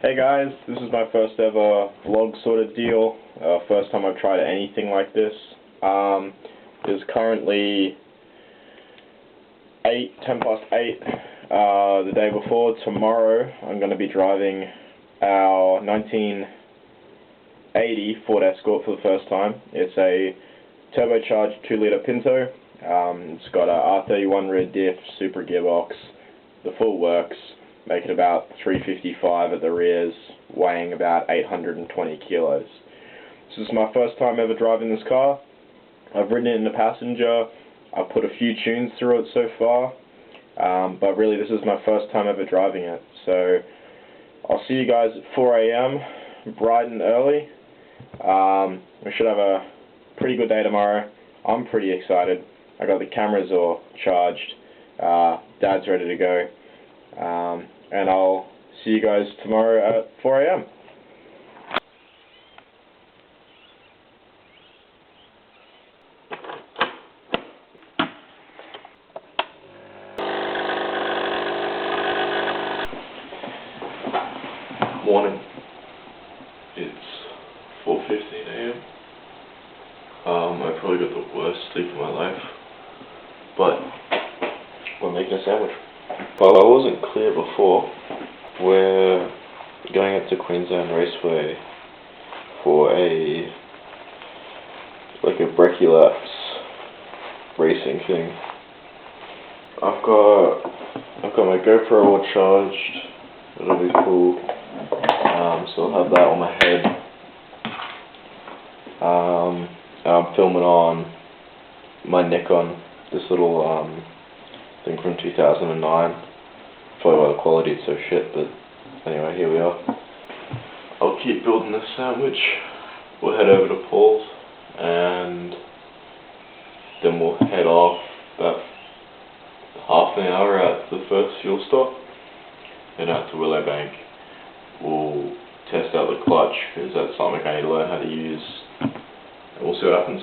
Hey guys, this is my first ever vlog sort of deal. First time I've tried anything like this. It is currently 10 past 8 the day before. Tomorrow I'm going to be driving our 1980 Ford Escort for the first time. It's a turbocharged 2-litre Pinto. It's got a R31 rear diff, super gearbox, the full works. Make it about 355 at the rears, weighing about 820 kilos. This is my first time ever driving this car. I've ridden it in the passenger. I've put a few tunes through it so far, but really this is my first time ever driving it. So I'll see you guys at 4 AM, bright and early. We should have a pretty good day tomorrow. I'm pretty excited. I got the cameras all charged. Dad's ready to go. And I'll see you guys tomorrow at 4 AM. Morning. It's 4:15 AM. I probably got the worst sleep of my life, but we're making a sandwich. Well, I wasn't clear before. We're going up to Queensland Raceway for a breckie racing thing. I've got my GoPro all charged. It'll be cool. So I'll have that on my head. And I'm filming on my Nikon, this little thing from 2009. Probably why the quality is so shit, but anyway, here we are. I'll keep building this sandwich. We'll head over to Paul's, and then we'll head off about half an hour at the first fuel stop, and out to Willowbank. We'll test out the clutch, because that's something I need to learn how to use, and we'll see what happens.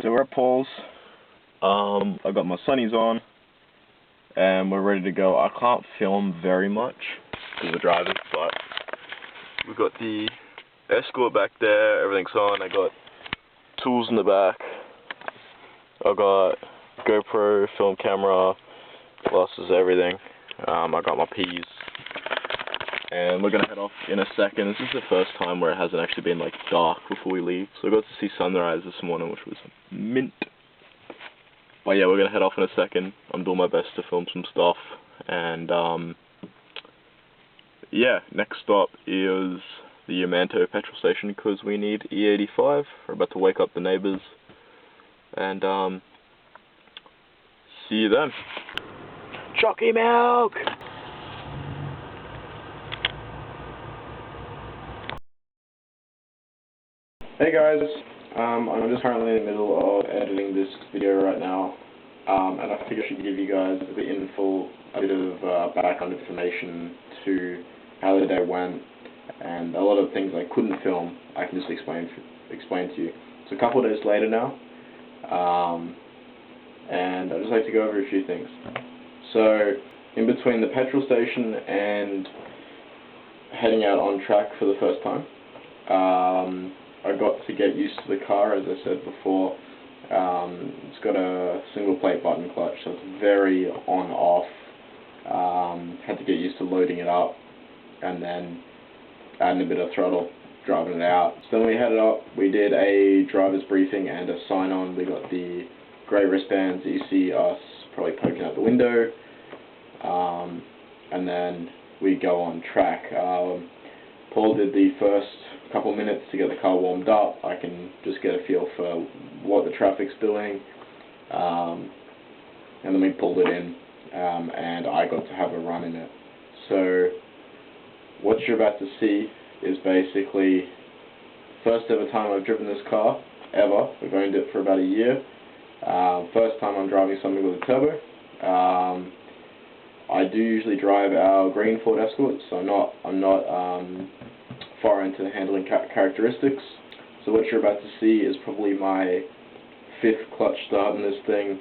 So we're at Paul's. I got my sunnies on, and we're ready to go. I can't film very much because we're driving, but we've got the Escort back there. Everything's on. I got tools in the back. I got GoPro, film camera, glasses, everything. I got my P's. And we're going to head off in a second. This is the first time where it hasn't actually been like dark before we leave. So we got to see sunrise this morning, which was mint. But yeah, we're going to head off in a second. I'm doing my best to film some stuff. And yeah, next stop is the Yamanto petrol station because we need E85. We're about to wake up the neighbours. And see you then. Chalky milk! Hey guys, I'm just currently in the middle of editing this video right now, and I figured I should give you guys a bit of background information to how the day went, and a lot of things I couldn't film, I can just explain to you. It's a couple of days later now, and I'd just like to go over a few things. So, in between the petrol station and heading out on track for the first time, I got to get used to the car, as I said before. It's got a single plate button clutch, so it's very on-off. Had to get used to loading it up and then adding a bit of throttle, driving it out. So then we headed up, we did a driver's briefing and a sign-on. We got the grey wristbands that you see us probably poking out the window, and then we go on track. Paul did the first couple minutes to get the car warmed up. I can just get a feel for what the traffic's doing, and then we pulled it in, and I got to have a run in it. So what you're about to see is basically first ever time I've driven this car, ever. We've owned it for about a year. First time I'm driving something with a turbo. I do usually drive our green Ford Escort, so I'm not far into handling characteristics. So what you're about to see is probably my 5th clutch start in this thing.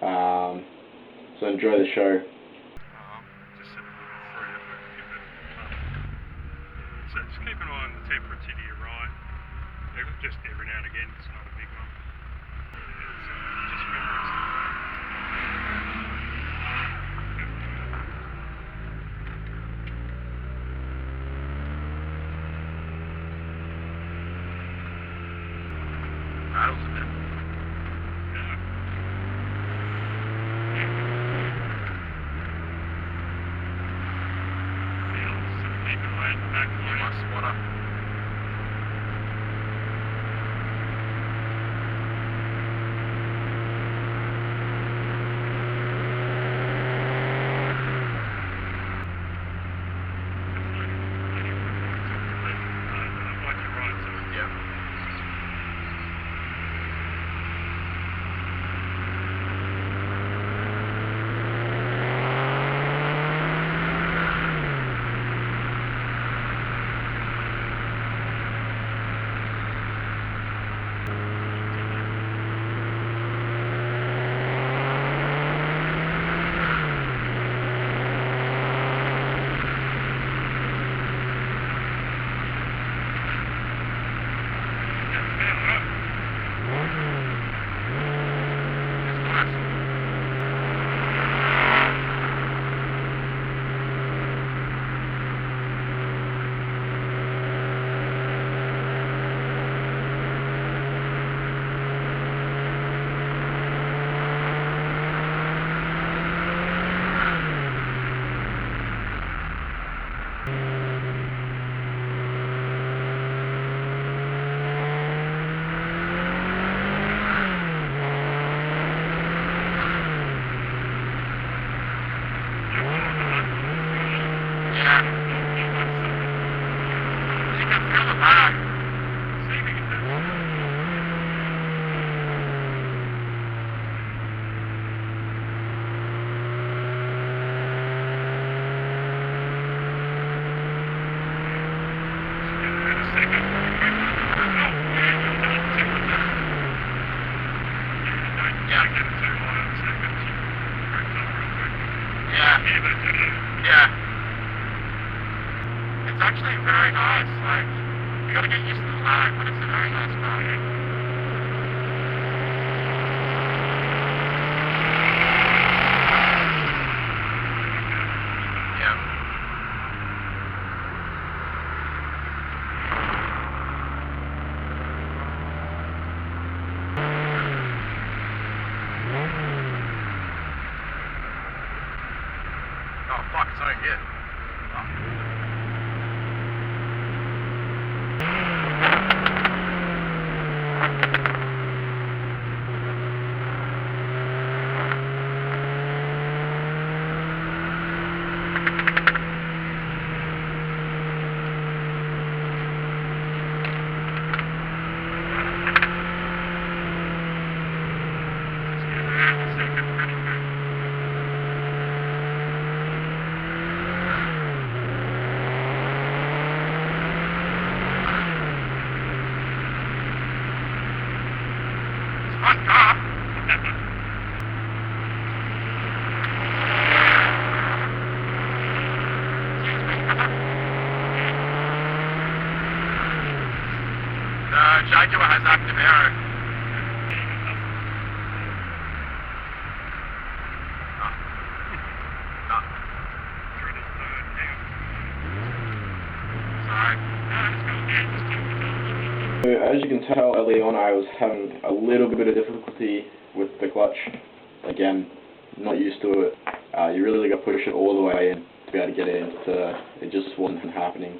So enjoy the show. So just keep an eye on the temperature to your right. Just every now and again, it's not a big one. So just remember it's rattles a bit. Keep an eye at the back for my spotter. Yeah. It's actually very nice. Like, you gotta get used to the lag, but it's a very nice car. Yeah. Oh, fuck, it's not even good. Oh. Jaguar has active aero. So as you can tell early on, I was having a little bit of difficulty with the clutch. Again, not used to it. You really got to push it all the way in to be able to get it into, it just wasn't happening.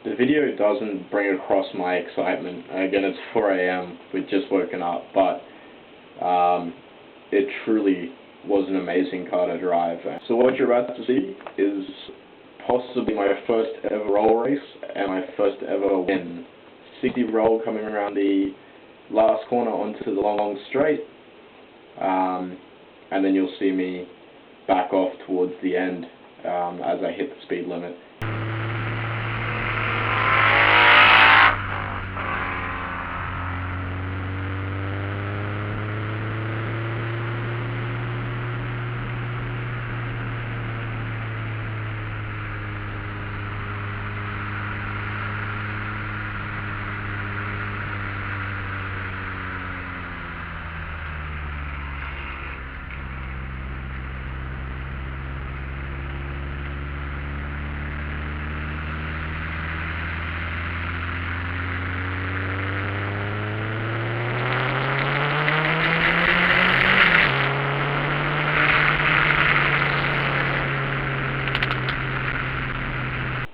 The video doesn't bring across my excitement. Again, it's 4 AM, we'd just woken up, but it truly was an amazing car to drive. So what you're about to see is possibly my first ever roll race and my first ever win. 60 roll coming around the last corner onto the long straight, and then you'll see me back off towards the end as I hit the speed limit.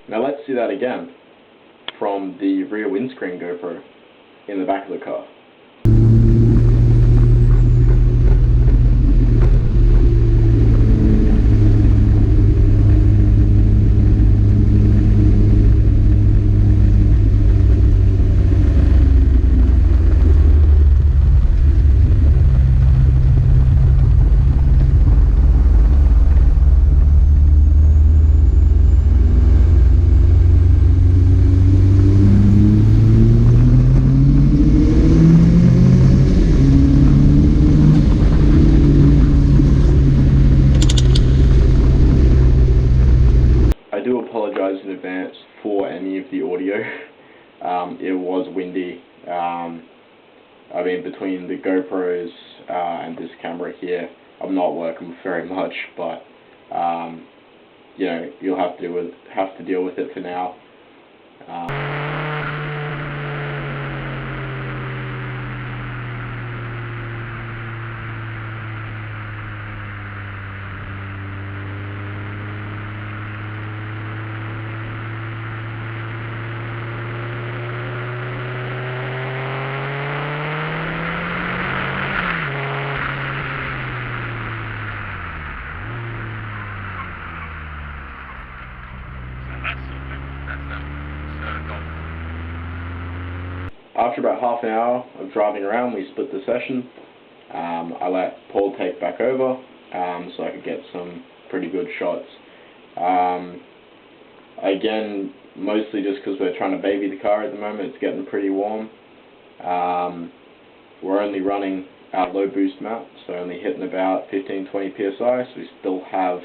Now let's see that again from the rear windscreen GoPro in the back of the car. I do apologize in advance for any of the audio. It was windy. I mean, between the GoPros and this camera here, I'm not working very much, but you know, you'll have to deal with it for now. After about half an hour of driving around, we split the session. I let Paul take back over so I could get some pretty good shots. Again, mostly just because we're trying to baby the car at the moment. It's getting pretty warm. We're only running our low boost map, so only hitting about 15-20 psi, so we still have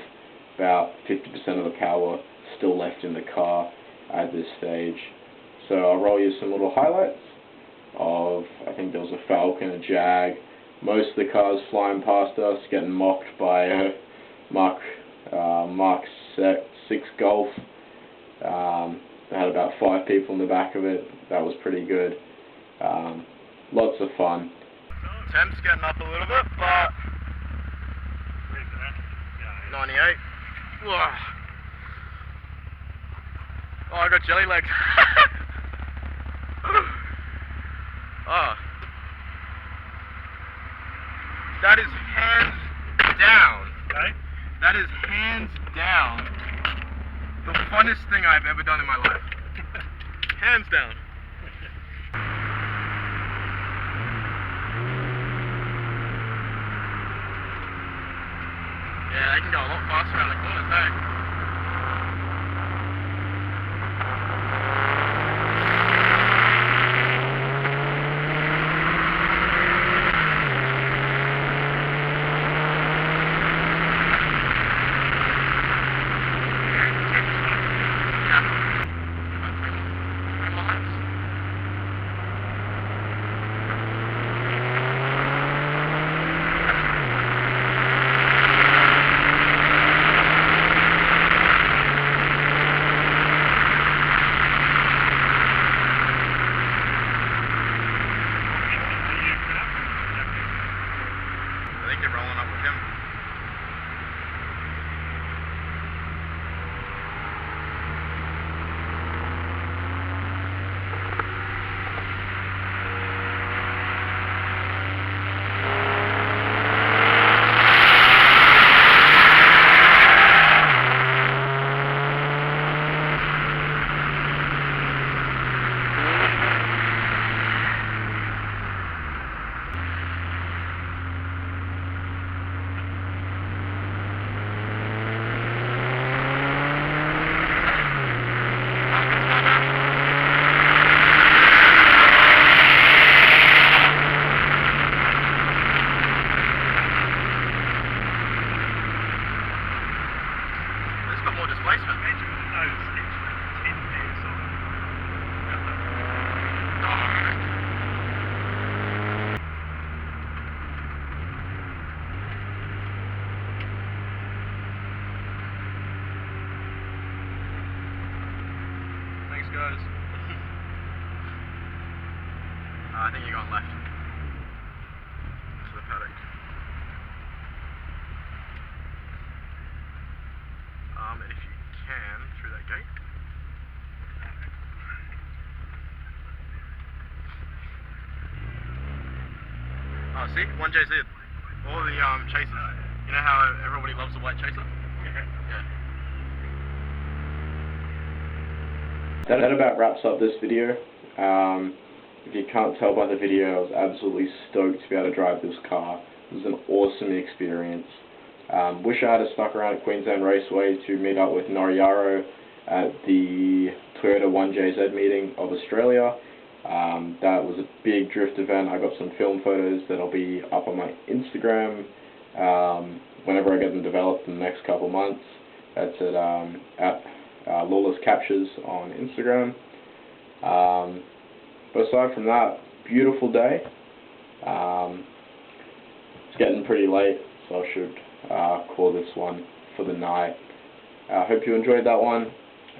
about 50% of the power still left in the car at this stage. So I'll roll you some little highlights of, I think there was a Falcon, a Jag, most of the cars flying past us, getting mocked by a Mark 6 Golf. They had about 5 people in the back of it. That was pretty good. Lots of fun. Temp's getting up a little bit, but 98. Whoa. Oh, I got jelly legs. Oh. That is hands down. Okay. That is hands down the funnest thing I've ever done in my life. Hands down. Yeah, they can go a lot faster around the corners, hey? displacement? No, it's 10 PSI. Thanks, guys. I think you're going left. To the paddock. And if you can, through that gate. Oh, see? 1JZ. All the chasers. You know how everybody loves the white chaser? Yeah. That about wraps up this video. If you can't tell by the video, I was absolutely stoked to be able to drive this car. It was an awesome experience. Wish I had stuck around at Queensland Raceway to meet up with Noriaro at the Toyota 1JZ meeting of Australia. That was a big drift event. I got some film photos that'll be up on my Instagram whenever I get them developed in the next couple months. That's at Lawless Captures on Instagram. But aside from that, beautiful day. It's getting pretty late, so I should call this one for the night. I hope you enjoyed that one,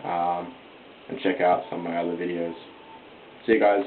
and check out some of my other videos. See you guys.